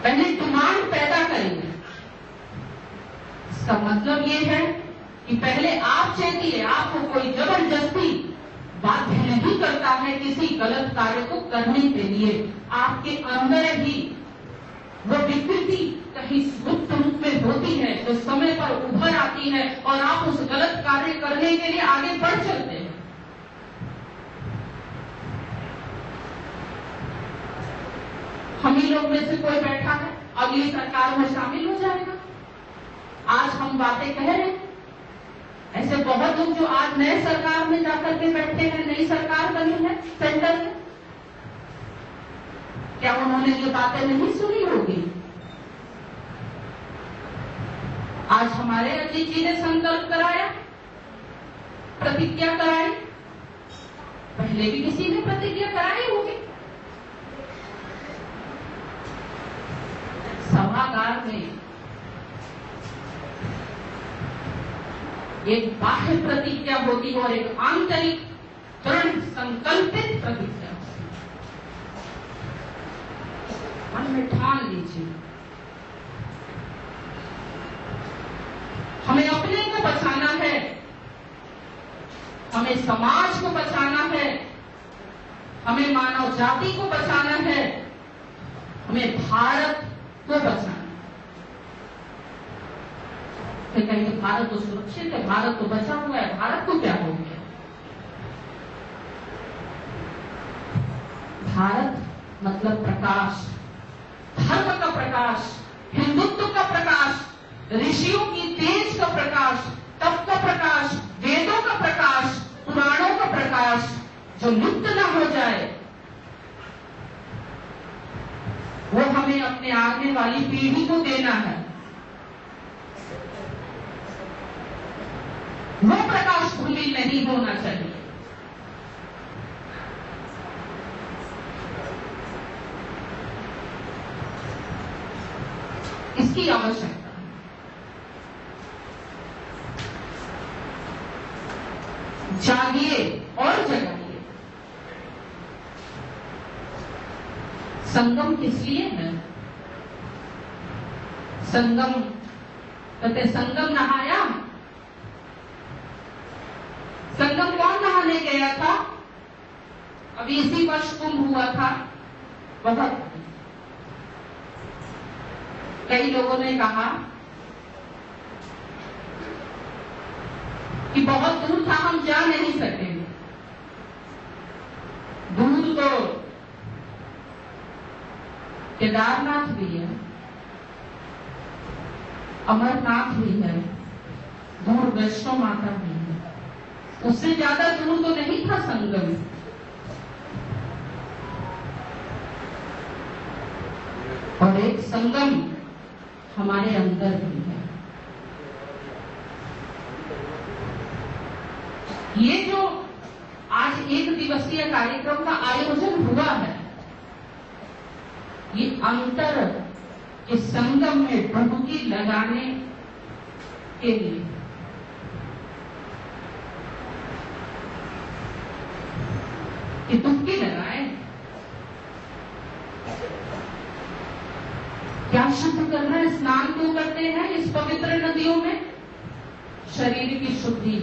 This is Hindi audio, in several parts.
पहले डिमांड पैदा करेंगे। इसका मतलब ये है कि पहले आप चाहिए, आपको कोई जबरदस्ती बाध्य नहीं करता है किसी गलत कार्य को करने के लिए। आपके अंदर ही वो विकृति कहीं गुप्त रूप में होती है जो समय पर उभर आती है और आप उस गलत कार्य करने के लिए आगे बढ़ चलते हैं। हम ही लोग में से कोई बैठा है अगली सरकार में शामिल हो जाएगा। आज हम बातें कह रहे हैं, ऐसे बहुत लोग जो आज नए सरकार में जाकर के बैठे हैं, नई सरकार बनी है सेंटर में, क्या उन्होंने ये बातें नहीं सुनी होगी? आज हमारे अजीत जी ने संकल्प कराया, प्रतिज्ञा कराई, पहले भी किसी ने प्रतिज्ञा कराई होगी। सभागार में एक बाह्य प्रतिज्ञा होती है और एक आंतरिक दृढ़ संकल्पित प्रतिज्ञा। मन में ठान लीजिए, हमें अपने को बचाना है, हमें समाज को बचाना है, हमें मानव जाति को बचाना है, हमें भारत को बचाना। फिर कहेंगे भारत तो सुरक्षित है, भारत तो बचा हुआ है, भारत को क्या हो गया? भारत मतलब प्रकाश, धर्म का प्रकाश, हिंदुत्व का प्रकाश, ऋषियों की तेज का प्रकाश, तप का प्रकाश, वेदों का प्रकाश, पुराणों का प्रकाश, जो लुप्त न हो जाए, वो हमें अपने आने वाली पीढ़ी को देना है। वो प्रकाश धूमिल नहीं होना चाहिए। इसकी आवश्यकता है। जागिए और जगाइए। संगम किस लिए है? संगम कहते संगम नहाया, संगम कौन नहाने गया था? अभी इसी वर्ष कुंभ हुआ था। बहुत कई लोगों ने कहा कि बहुत दूर था, हम जा नहीं सकेंगे। दूर तो केदारनाथ भी है, अमरनाथ भी है, दूर वैष्णो माता भी है, उससे ज्यादा दूर तो नहीं था संगम। और एक संगम हमारे अंदर भी है। ये जो आज एक दिवसीय कार्यक्रम का आयोजन हुआ है, ये अंतर के संगम में डुबकी लगाने के लिए कि डुबकी लगाए, क्या शुद्ध करना है? स्नान क्यों करते हैं इस पवित्र नदियों में? शरीर की शुद्धि,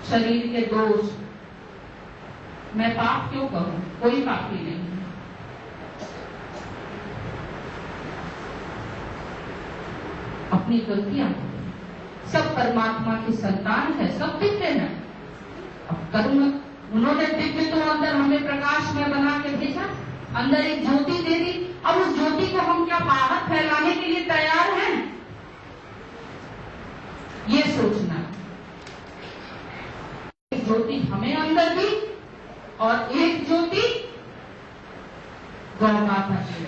शरीर के दोष। मैं पाप क्यों करूं? कोई पापी नहीं। अपनी गलतियां, सब परमात्मा की संतान है, सब दिव्य है। अब कर्म, उन्होंने दिव्य तो अंदर हमें प्रकाश में बना के भेजा, अंदर एक ज्योति दे दी। अब उस ज्योति को हम क्या बाहर फैलाने के लिए तैयार हैं? ये सोचना। एक ज्योति हमें अंदर दी और एक ज्योति गौ माता की।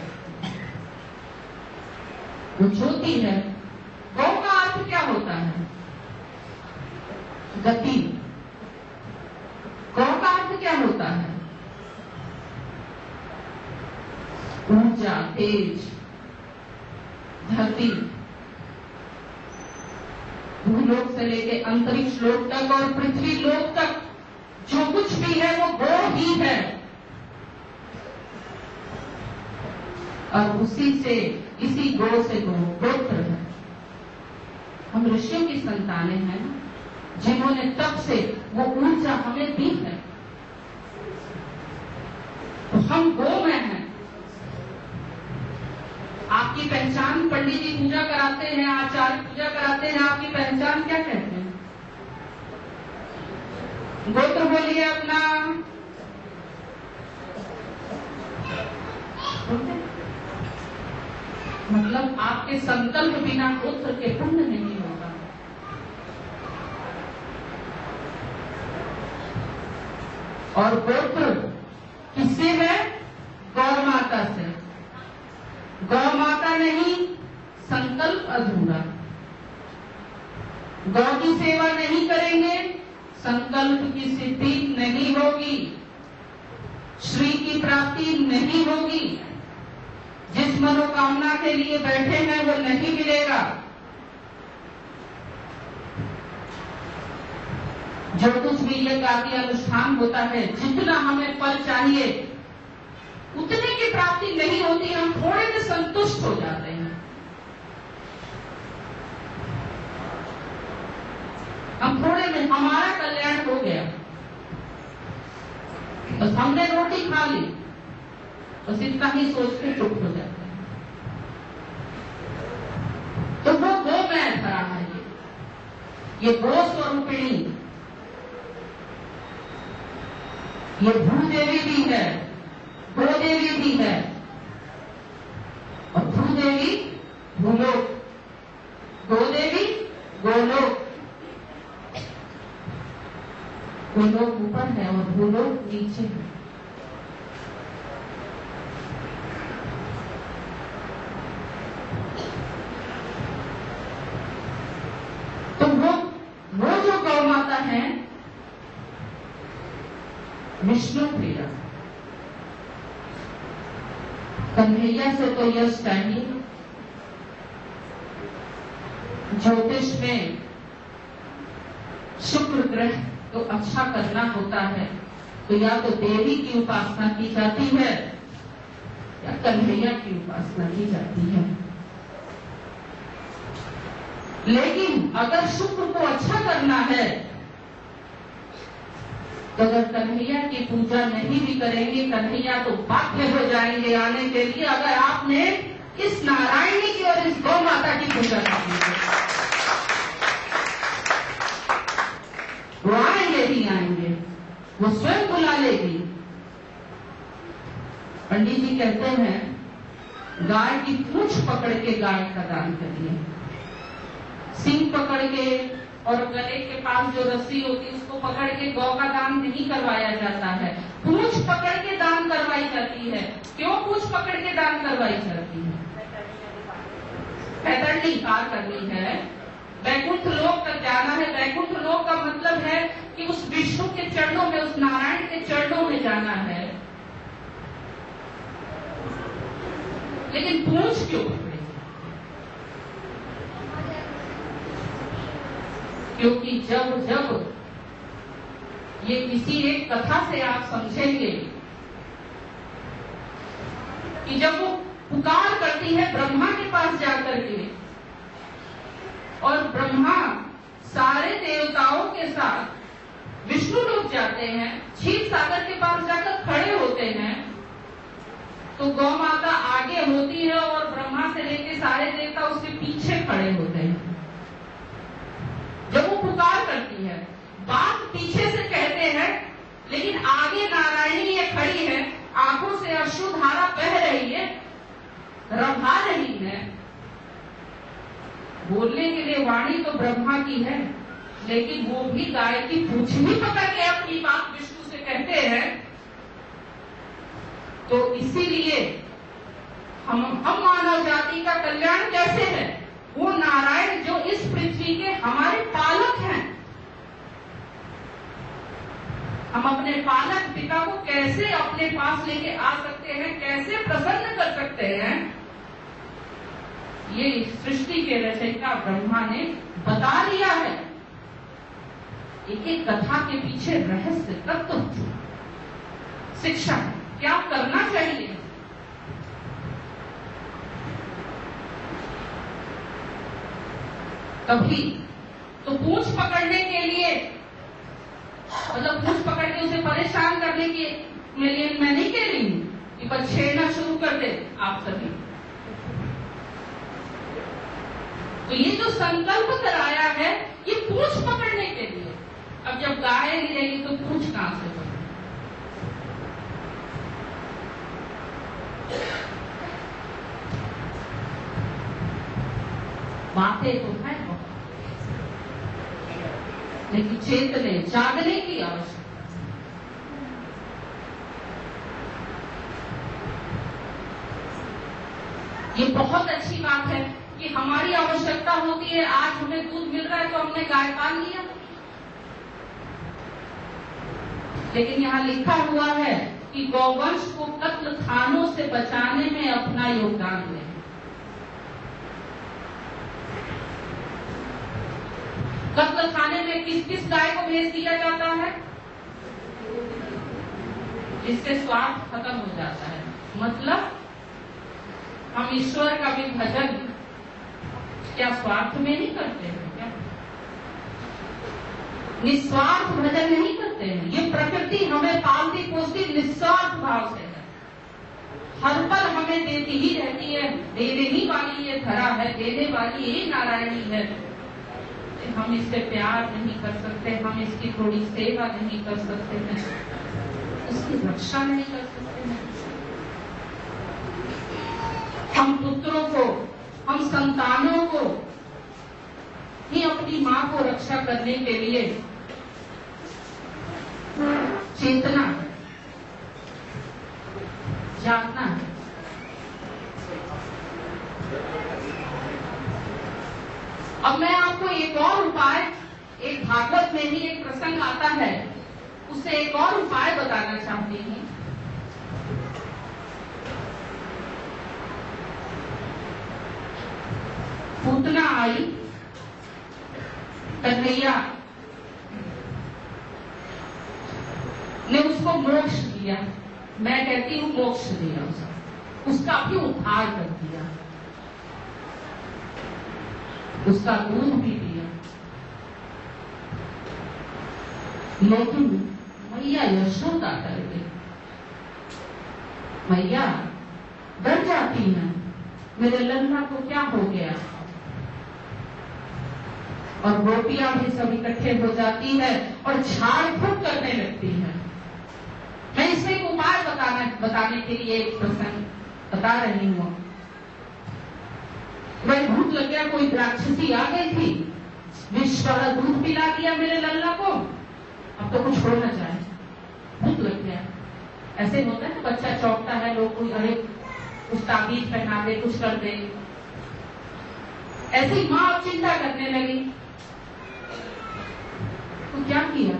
वो ज्योति है। गौ का अर्थ क्या होता है? गति। गौ का अर्थ क्या होता है? ऊर्जा, तेज। धरती, भूलोक से लेके अंतरिक्ष लोक तक और पृथ्वी लोक तक जो कुछ भी है वो गौ ही है। और उसी से, इसी गो से गोत्र है। हम ऋषियों की संतानें हैं जिन्होंने तब से वो ऊर्जा हमें दी है। तो हम गो में हैं। आपकी पहचान, पंडित जी पूजा कराते हैं, आचार्य पूजा कराते हैं, आपकी पहचान क्या कहते हैं? गोत्र बोलिए अपना। मतलब आपके संकल्प बिना गोत्र के पुण्य नहीं होगा। और गोत्र किससे है? गौ माता से। गौ माता नहीं, संकल्प अधूरा। गौ की सेवा नहीं करेंगे, संकल्प की सिद्धि नहीं होगी, श्री की प्राप्ति नहीं होगी, जिस मनोकामना के लिए बैठे हैं वो नहीं मिलेगा। जो कुछ भी यज्ञ आदि अनुष्ठान होता है, जितना हमें फल चाहिए उतने की प्राप्ति नहीं होती, हम थोड़े में संतुष्ट हो जाते हैं। हम थोड़े में हमारा कल्याण हो गया, बस हमने रोटी खा ली, बस इतना ही सोच के चुप हो जाते हैं। तो वो गो में धरा है, ये गो स्वरूपिणी, ये भूदेवी भी है, गोदेवी भी है, और भूदेवी भूलोक, गोदेवी गोलोक। गोलोक ऊपर है और भूलोक नीचे है। तो वो जो गौ माता है विष्णु प्रिया, कन्हैया से तो यश चाहिए। ज्योतिष में शुक्र ग्रह तो अच्छा करना होता है, तो या तो देवी की उपासना की जाती है या कन्हैया की उपासना की जाती है। लेकिन अगर शुक्र को अच्छा करना है तो अगर कन्हैया की पूजा नहीं भी करेंगे, कन्हैया तो बाध्य हो जाएंगे आने के लिए, अगर आपने इस नारायणी की और इस गौ माता की पूजा करनी है। वो आएंगे ही आएंगे, वो स्वयं बुला लेगी। पंडित जी कहते हैं गाय की पूंछ पकड़ के गाय का दान करिए, सींग पकड़ के और गले के पास जो रस्सी होती है उसको पकड़ के गौ का दान नहीं करवाया जाता है, पूंछ पकड़ के दान करवाई जाती है। क्यों पूंछ पकड़ के दान करवाई जाती है? पैदल पार करनी है, वैकुंठ लोक तक जाना है। वैकुंठ लोक का मतलब है कि उस विष्णु के चरणों में, उस नारायण के चरणों में जाना है। लेकिन पूंछ क्यों पकड़ी? क्योंकि जब जब ये किसी एक कथा से आप समझेंगे कि जब वो पुकार करती है ब्रह्मा के पास जाकर के, और ब्रह्मा सारे देवताओं के साथ विष्णु लोग जाते हैं, क्षीर सागर के पास जाकर खड़े होते हैं, तो गौ माता आगे होती है और ब्रह्मा से लेके सारे देवता उसके पीछे खड़े होते हैं। जब वो पुकार करती है, बात पीछे से कहते हैं, लेकिन आगे नारायणी ये खड़ी है, आंखों से अश्रुधारा बह रही है, रभा रही है। बोलने के लिए वाणी तो ब्रह्मा की है, लेकिन वो भी गाय की पूंछ ही पकड़ के अपनी बात विष्णु से कहते हैं। तो इसीलिए हम मानव जाति का कल्याण कैसे है? वो नारायण जो इस पृथ्वी के हमारे पालक हैं, हम अपने पालक पिता को कैसे अपने पास लेके आ सकते हैं, कैसे प्रसन्न कर सकते हैं, ये सृष्टि के रचयिता ब्रह्मा ने बता दिया है। एक एक कथा के पीछे रहस्य, तत्व, शिक्षा क्या करना चाहिए। कभी तो पूंछ पकड़ने के लिए, मतलब पूंछ पकड़ के उसे परेशान करने के लिए मैं नहीं कह रही हूं कि बस छेड़ना शुरू कर दे आप सभी। तो ये जो संकल्प कराया है ये पूंछ पकड़ने के लिए। अब जब गाय नहीं रहेगी तो पूंछ कहां से पकड़े? बातें तो है लेकिन चेतने जागने की आवश्यकता। ये बहुत अच्छी बात है कि हमारी आवश्यकता होती है। आज हमें दूध मिल रहा है तो हमने गाय पाल लिया, लेकिन यहाँ लिखा हुआ है कि गौवंश को कत्ल खानों से बचाने में अपना योगदान दें। कत्ल खाने में किस किस गाय को भेज दिया जाता है? जिससे स्वार्थ खत्म हो जाता है। मतलब हम ईश्वर का भी भजन क्या स्वार्थ में नहीं करते हैं क्या? निस्वार्थ भजन नहीं करते हैं। ये प्रकृति हमें पालती पोसती निस्वार्थ भाव से है। हर पल हमें देती ही रहती है। देने ही वाली ये धरा है, देने वाली ये नारायणी है। हम इससे प्यार नहीं कर सकते, हम इसकी थोड़ी सेवा नहीं कर सकते हैं, इसकी रक्षा नहीं कर सकते हैं। हम पुत्रों को, हम संतानों को ही अपनी मां को रक्षा करने के लिए चेतना है, जागना है। अब मैं आपको एक और उपाय, एक भागवत में ही एक प्रसंग आता है, उससे एक और उपाय बताना चाहती हूँ। पूतना आई, कन्हैया ने उसको मोक्ष दिया। मैं कहती हूँ मोक्ष दिया, उसका भी उद्धार कर दिया, उसका दूध भी दिया। लेकिन मैया यशोदा करके मैया डर जाती है, मेरे लल्ला को क्या हो गया। और गोपियां भी सब इकट्ठे हो जाती है और झाड़ फूक करने लगती है। मैं इसमें एक उपाय बताने के लिए एक प्रसंग बता रही हूँ। वह भूख लग गया, कोई राक्षसी आ गई थी, विष वाला दूध पिला दिया मेरे लल्ला को, अब तो कुछ होना चाहिए, भूख लग गया। ऐसे होता है ना, बच्चा चौंकता है, लोग कोई अरे कुछ ताबीज पहना दे, कुछ कर दे। ऐसी मां अब चिंता करने लगी, तो क्या किया,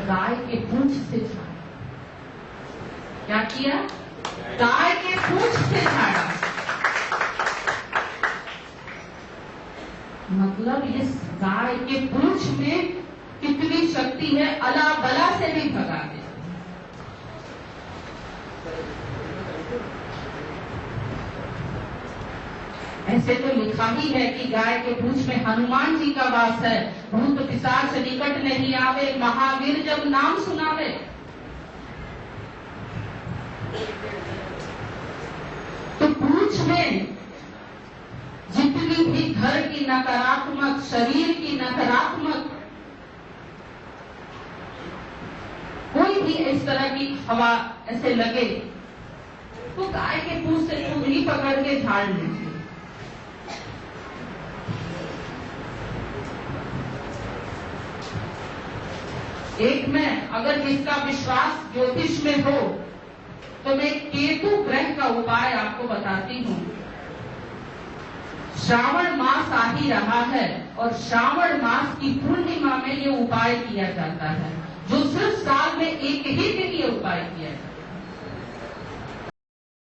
गाय के पूंछ से झाड़ा। क्या किया? गाय के पूंछ से झाड़ा। मतलब इस गाय के पूंछ में कितनी शक्ति है, अला बला से भी भगा दे। ऐसे तो लिखा ही है कि गाय के पूंछ में हनुमान जी का वास है, भूत पिशाच निकट नहीं आवे, महावीर जब नाम सुनावे। तो पूंछ में जितनी भी घर की नकारात्मक, शरीर की नकारात्मक कोई भी इस तरह की हवा ऐसे लगे, तो गाय के पूंछ से खुद ही पकड़ के झाड़ लीजिए। एक में अगर जिसका विश्वास ज्योतिष में हो तो मैं केतु ग्रह का उपाय आपको बताती हूँ। श्रावण मास आ ही रहा है और श्रावण मास की पूर्णिमा में ये उपाय किया जाता है, जो सिर्फ साल में एक ही दिन ये उपाय किया जाता है।